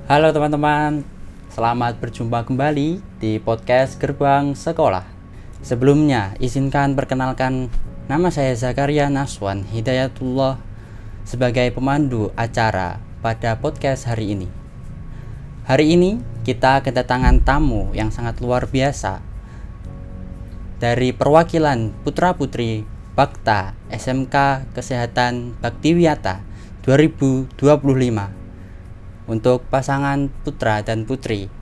Halo teman-teman, selamat berjumpa kembali di podcast Gerbang Sekolah. Sebelumnya, izinkan perkenalkan nama saya Zakaria Naswan Hidayatullah sebagai pemandu acara pada podcast hari ini. Hari ini kita kedatangan tamu yang sangat luar biasa dari perwakilan putra-putri Bakta SMK Kesehatan Baktiwiyata 2025. Untuk pasangan putra dan putri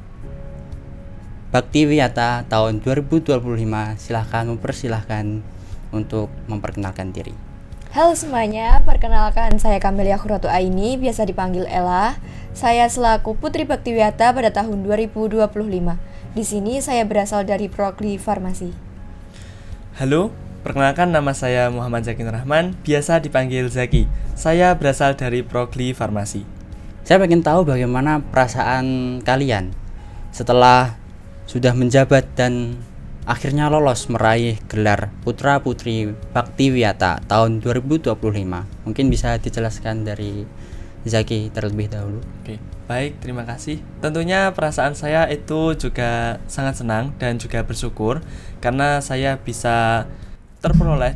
Baktiwiyata tahun 2025, mempersilahkan untuk memperkenalkan diri. Halo semuanya, perkenalkan saya Kamelia Khurratu Aini, biasa dipanggil Ella. Saya selaku Putri Baktiwiyata pada tahun 2025. Di sini saya berasal dari Progli Farmasi. Halo, perkenalkan nama saya Muhammad Zaki Rahman, biasa dipanggil Zaki. Saya berasal dari Progli Farmasi. Saya ingin tahu bagaimana perasaan kalian setelah sudah menjabat dan akhirnya lolos meraih gelar Putra Putri Baktiwiyata tahun 2025. Mungkin bisa dijelaskan dari Zaki terlebih dahulu. Oke, baik, terima kasih. Tentunya perasaan saya itu juga sangat senang dan juga bersyukur karena saya bisa terperoleh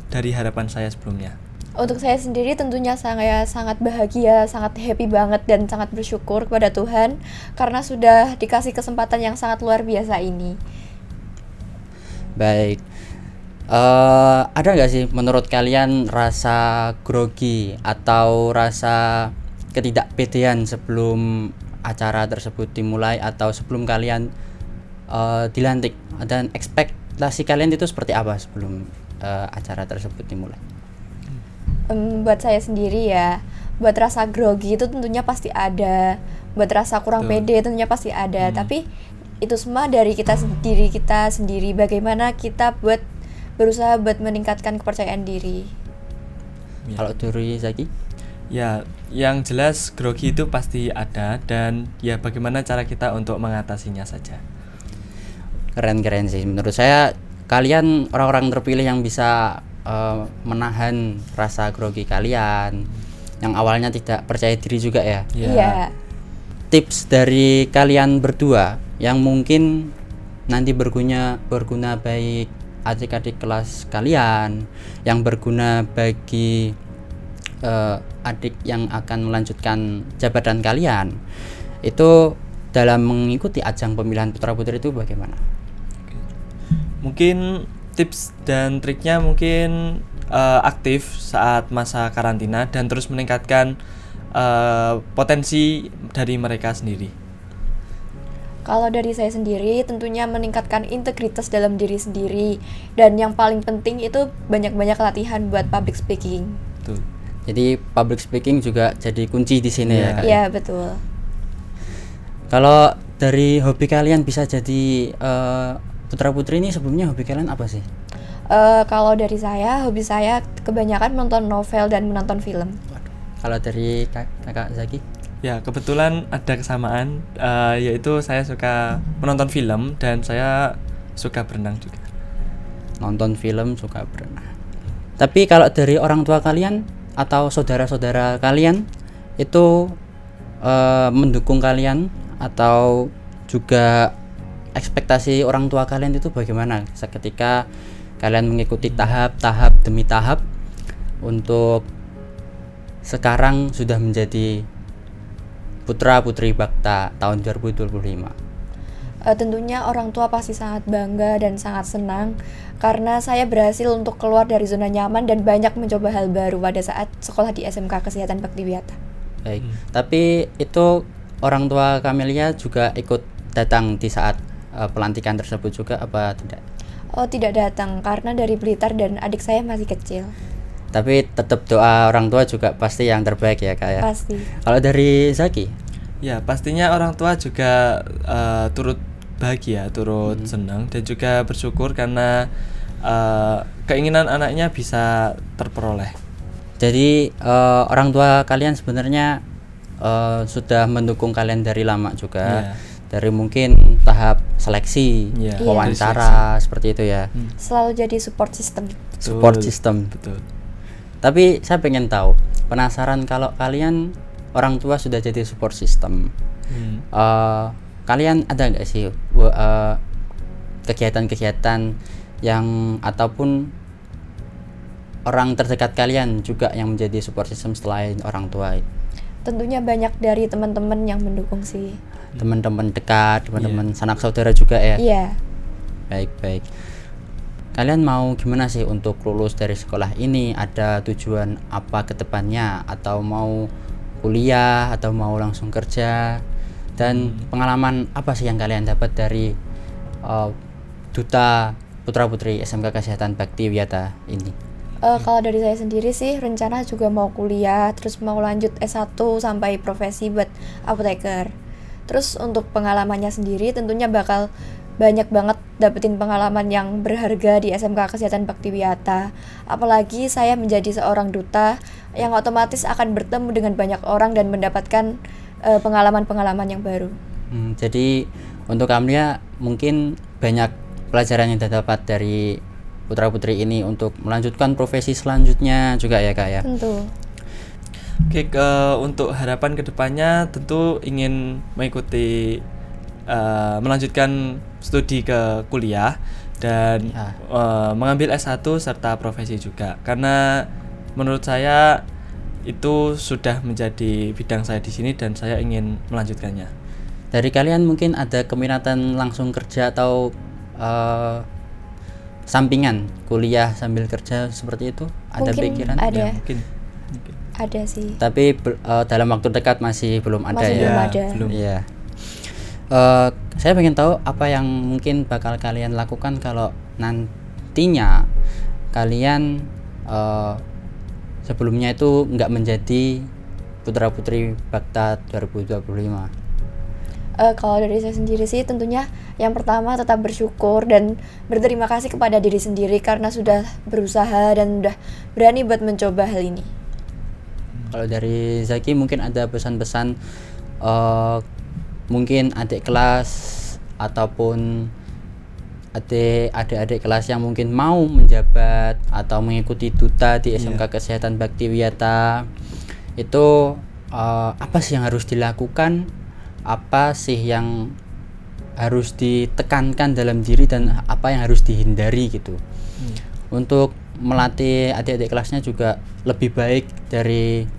dari harapan saya sebelumnya. Untuk saya sendiri tentunya saya sangat bahagia, sangat happy banget dan sangat bersyukur kepada Tuhan karena sudah dikasih kesempatan yang sangat luar biasa ini. Baik, ada nggak sih menurut kalian rasa grogi atau rasa ketidakpedean sebelum acara tersebut dimulai atau sebelum kalian dilantik, dan ekspektasi kalian itu seperti apa sebelum acara tersebut dimulai? Buat saya sendiri ya, buat rasa grogi itu tentunya pasti ada, buat rasa kurang pede tentunya pasti ada. Tapi itu semua dari kita sendiri, bagaimana kita berusaha buat meningkatkan kepercayaan diri. Kalau dari Zaki? Ya, yang jelas grogi itu pasti ada dan ya bagaimana cara kita untuk mengatasinya saja. Keren sih menurut saya. Kalian orang-orang terpilih yang bisa menahan rasa grogi kalian yang awalnya tidak percaya diri juga ya. Iya. Tips dari kalian berdua yang mungkin nanti berguna baik adik-adik kelas kalian, yang berguna bagi adik yang akan melanjutkan jabatan kalian, itu dalam mengikuti ajang pemilihan putra putri itu bagaimana? Mungkin tips dan triknya mungkin aktif saat masa karantina dan terus meningkatkan potensi dari mereka sendiri. Kalau dari saya sendiri tentunya meningkatkan integritas dalam diri sendiri, dan yang paling penting itu banyak-banyak latihan buat public speaking. Betul. Jadi public speaking juga jadi kunci di sini ya Kak? Iya, betul. Kalau dari hobi kalian bisa jadi putra putri ini, sebelumnya hobi kalian apa sih? Kalau dari saya, hobi saya kebanyakan menonton novel dan menonton film. Kalau dari kakak Zaki? Ya, kebetulan ada kesamaan, yaitu saya suka menonton film dan saya suka berenang juga. Nonton film, suka berenang. Tapi kalau dari orang tua kalian atau saudara-saudara kalian itu mendukung kalian, atau juga ekspektasi orang tua kalian itu bagaimana seketika kalian mengikuti tahap demi tahap untuk sekarang sudah menjadi putra putri Bakta tahun 2025? Tentunya orang tua pasti sangat bangga dan sangat senang karena saya berhasil untuk keluar dari zona nyaman dan banyak mencoba hal baru pada saat sekolah di SMK Kesehatan Baktiwiyata. Baik, tapi itu orang tua Kamelia juga ikut datang di saat pelantikan tersebut juga apa tidak? Oh, tidak datang karena dari Blitar dan adik saya masih kecil. Tapi tetap doa orang tua juga pasti yang terbaik ya Kak ya? Pasti. Kalau dari Zaki? Ya, pastinya orang tua juga turut bahagia, turut senang dan juga bersyukur karena keinginan anaknya bisa terperoleh. Jadi orang tua kalian sebenarnya sudah mendukung kalian dari lama juga. Dari mungkin tahap seleksi, wawancara, seperti itu ya. Selalu jadi support system. Support system. Betul. Tapi saya pengen tahu, penasaran kalau kalian orang tua sudah jadi support system. Kalian ada nggak sih kegiatan-kegiatan yang ataupun orang terdekat kalian juga yang menjadi support system selain orang tua? Tentunya banyak dari teman-teman yang mendukung sih. Teman-teman dekat, teman-teman sanak saudara juga ya? Iya. Baik. Kalian mau gimana sih untuk lulus dari sekolah ini? Ada tujuan apa ke depannya? Atau mau kuliah? Atau mau langsung kerja? Dan pengalaman apa sih yang kalian dapat dari Duta Putra Putri SMK Kesehatan Bakti Wiyata ini? Kalau dari saya sendiri sih rencana juga mau kuliah, terus mau lanjut S1 sampai profesi buat apoteker. Terus untuk pengalamannya sendiri tentunya bakal banyak banget dapetin pengalaman yang berharga di SMK Kesehatan Bakti Wiyata. Apalagi saya menjadi seorang duta yang otomatis akan bertemu dengan banyak orang dan mendapatkan pengalaman-pengalaman yang baru. Jadi untuk Amelia mungkin banyak pelajaran yang didapat dari putra putri ini untuk melanjutkan profesi selanjutnya juga ya Kak ya. Tentu. Oke, untuk harapan kedepannya tentu ingin mengikuti melanjutkan studi ke kuliah dan mengambil S1 serta profesi juga, karena menurut saya itu sudah menjadi bidang saya di sini dan saya ingin melanjutkannya. Dari kalian mungkin ada keminatan langsung kerja atau sampingan kuliah sambil kerja seperti itu? Ada mungkin pikiran? Ada. Ya, mungkin. Ada sih. Tapi dalam waktu dekat masih belum ada Masih ya. belum ada. Belum. Iya. Saya pengen tahu apa yang mungkin bakal kalian lakukan kalau nantinya kalian sebelumnya itu nggak menjadi putra putri Bakta 2025. Kalau dari saya sendiri sih tentunya yang pertama tetap bersyukur dan berterima kasih kepada diri sendiri karena sudah berusaha dan sudah berani buat mencoba hal ini. Kalau dari Zaki mungkin ada pesan-pesan mungkin adik kelas ataupun adik-adik kelas yang mungkin mau menjabat atau mengikuti duta di SMK Kesehatan Bakti Wiyata itu apa sih yang harus dilakukan? Apa sih yang harus ditekankan dalam diri dan apa yang harus dihindari gitu untuk melatih adik-adik kelasnya juga lebih baik dari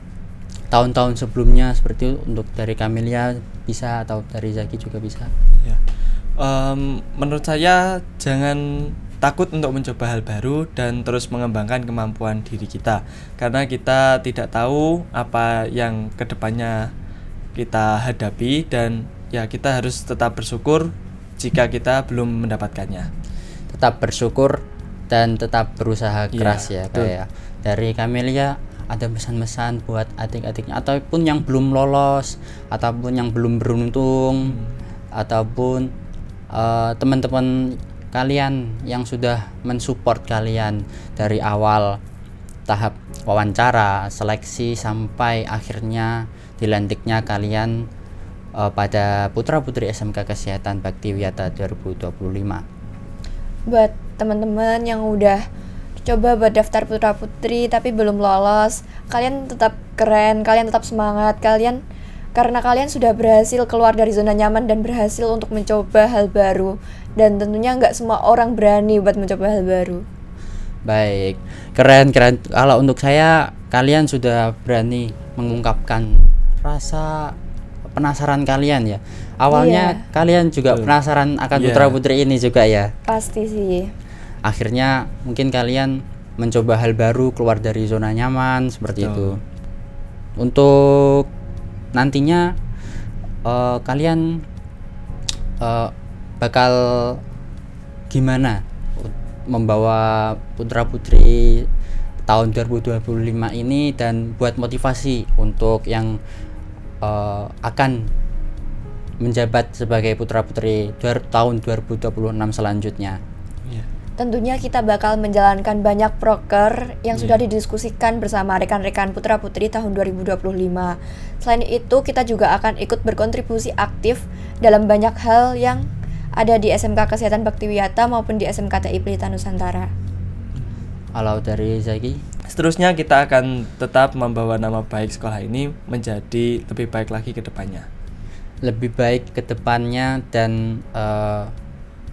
tahun-tahun sebelumnya, seperti itu. Untuk dari Camelia bisa atau dari Zaki juga bisa Ya. Menurut saya jangan takut untuk mencoba hal baru dan terus mengembangkan kemampuan diri kita, karena kita tidak tahu apa yang kedepannya kita hadapi dan ya kita harus tetap bersyukur jika kita belum mendapatkannya. tetap bersyukur dan tetap berusaha keras ya kayak dari Camelia. Ada pesan-pesan buat adik-adiknya ataupun yang belum lolos ataupun yang belum beruntung ataupun teman-teman kalian yang sudah mensupport kalian dari awal tahap wawancara, seleksi sampai akhirnya dilantiknya kalian pada Putra Putri SMK Kesehatan Bakti Wiyata 2025. Buat teman-teman yang udah coba buat daftar putra putri tapi belum lolos, kalian tetap keren, kalian tetap semangat, karena kalian sudah berhasil keluar dari zona nyaman dan berhasil untuk mencoba hal baru, dan tentunya nggak semua orang berani buat mencoba hal baru. Baik, keren. Kalau untuk saya, kalian sudah berani mengungkapkan rasa penasaran kalian ya. Awalnya kalian juga penasaran akan putra putri ini juga ya. Pasti sih. Akhirnya mungkin kalian mencoba hal baru, keluar dari zona nyaman seperti itu. Untuk nantinya kalian bakal gimana membawa putra putri tahun 2025 ini dan buat motivasi untuk yang akan menjabat sebagai putra putri tahun 2026 selanjutnya. Tentunya kita bakal menjalankan banyak proker yang sudah didiskusikan bersama rekan-rekan putra putri tahun 2025. Selain itu, kita juga akan ikut berkontribusi aktif dalam banyak hal yang ada di SMK Kesehatan Bakti Wiyata maupun di SMK TI Pelita Nusantara. Kalau dari Zaki? seterusnya kita akan tetap membawa nama baik sekolah ini menjadi lebih baik lagi ke depannya. Lebih baik ke depannya dan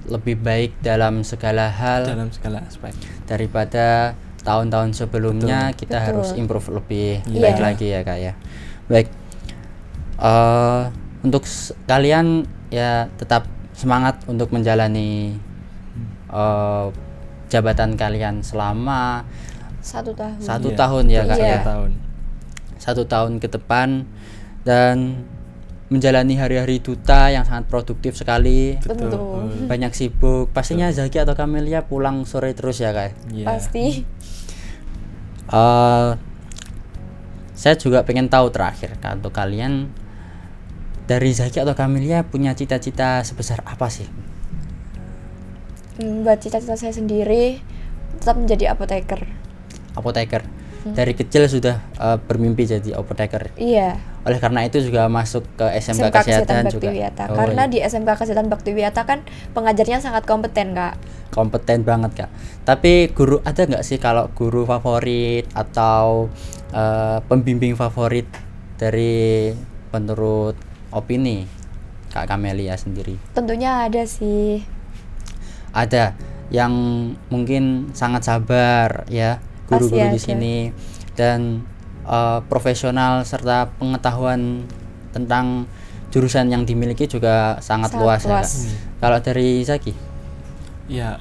lebih baik dalam segala hal Dalam segala aspek. daripada tahun-tahun sebelumnya. Kita Betul. harus improve lebih Iya. baik lagi ya Kak ya. Baik, untuk kalian ya tetap semangat untuk menjalani jabatan kalian selama 1 tahun. satu Iya. tahun ya Kak Iya. ya. 1 tahun. 1 tahun ke depan dan menjalani hari-hari duta yang sangat produktif sekali. Tentu. Banyak sibuk. Pastinya Zaki atau Kamelia pulang sore terus ya Kak. Iya. Pasti. Saya juga pengen tahu terakhir Kak, untuk kalian dari Zaki atau Kamelia punya cita-cita sebesar apa sih? Buat cita-cita saya sendiri tetap menjadi apoteker. Apoteker. Dari kecil sudah bermimpi jadi apoteker. Iya. Oleh karena itu juga masuk ke SMK Kesehatan juga. Baktiwiyata. Oh, Karena iya. di SMK Kesehatan Baktiwiyata kan pengajarnya sangat kompeten, Kak. Kompeten banget Kak. Tapi guru ada nggak sih kalau guru favorit atau pembimbing favorit dari menurut opini Kak Kamelia sendiri? Tentunya ada sih. Ada yang mungkin sangat sabar ya, guru-guru Pasti di ada. sini, dan profesional serta pengetahuan tentang jurusan yang dimiliki juga sangat Sangat luas ya luas. Kak. Kalau dari Zaki? Ya,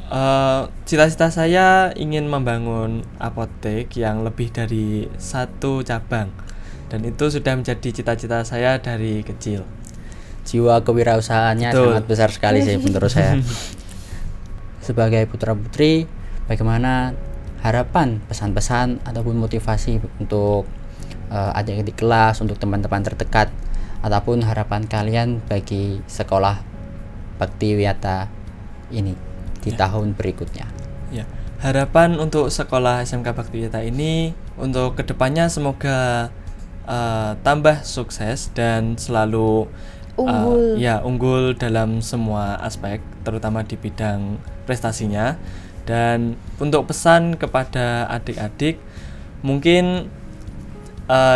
cita-cita saya ingin membangun apotek yang lebih dari 1 cabang, dan itu sudah menjadi cita-cita saya dari kecil. Jiwa kewirausahaannya Betul. sangat besar sekali sih menurut saya. Sebagai putra-putri, bagaimana harapan, pesan-pesan ataupun motivasi untuk adik-adik kelas, untuk teman-teman terdekat, ataupun harapan kalian bagi sekolah Baktiwiyata ini di tahun berikutnya? Ya, harapan untuk sekolah SMK Baktiwiyata ini untuk kedepannya semoga tambah sukses dan selalu Unggul. unggul dalam semua aspek, terutama di bidang prestasinya. Dan untuk pesan kepada adik-adik, mungkin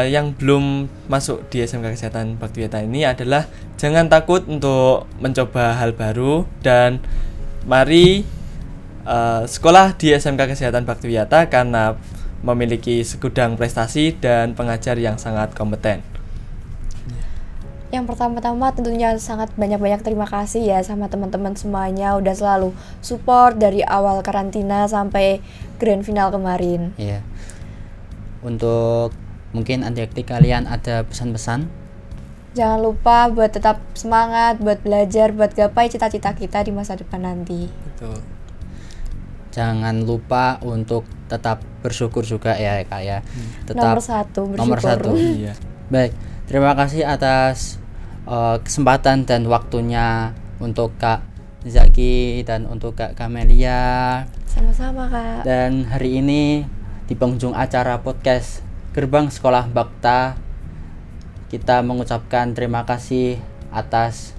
yang belum masuk di SMK Kesehatan Baktiwiyata ini adalah jangan takut untuk mencoba hal baru, dan mari sekolah di SMK Kesehatan Baktiwiyata karena memiliki segudang prestasi dan pengajar yang sangat kompeten. Yang pertama-tama tentunya sangat banyak-banyak terima kasih ya sama teman-teman semuanya udah selalu support dari awal karantina sampai grand final kemarin. Iya. Untuk mungkin adik-adik kalian ada pesan-pesan? Jangan lupa buat tetap semangat, buat belajar, buat gapai cita-cita kita di masa depan nanti. Betul. Jangan lupa untuk tetap bersyukur juga ya Kak ya. Tetap Nomor satu, nomor bersyukur. satu. Iya. Baik, terima kasih atas kesempatan dan waktunya untuk Kak Zaki dan untuk Kak Kamelia. Sama-sama, Kak. Dan hari ini di penghujung acara podcast Gerbang Sekolah Bakta, kita mengucapkan terima kasih atas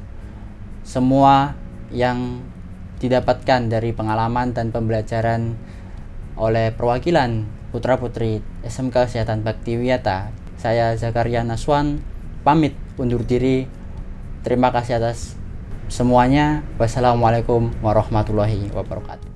semua yang didapatkan dari pengalaman dan pembelajaran oleh perwakilan putra-putri SMK Kesehatan Baktiwiyata. Saya Zakaria Naswan pamit undur diri. Terima kasih atas semuanya. Wassalamualaikum warahmatullahi wabarakatuh.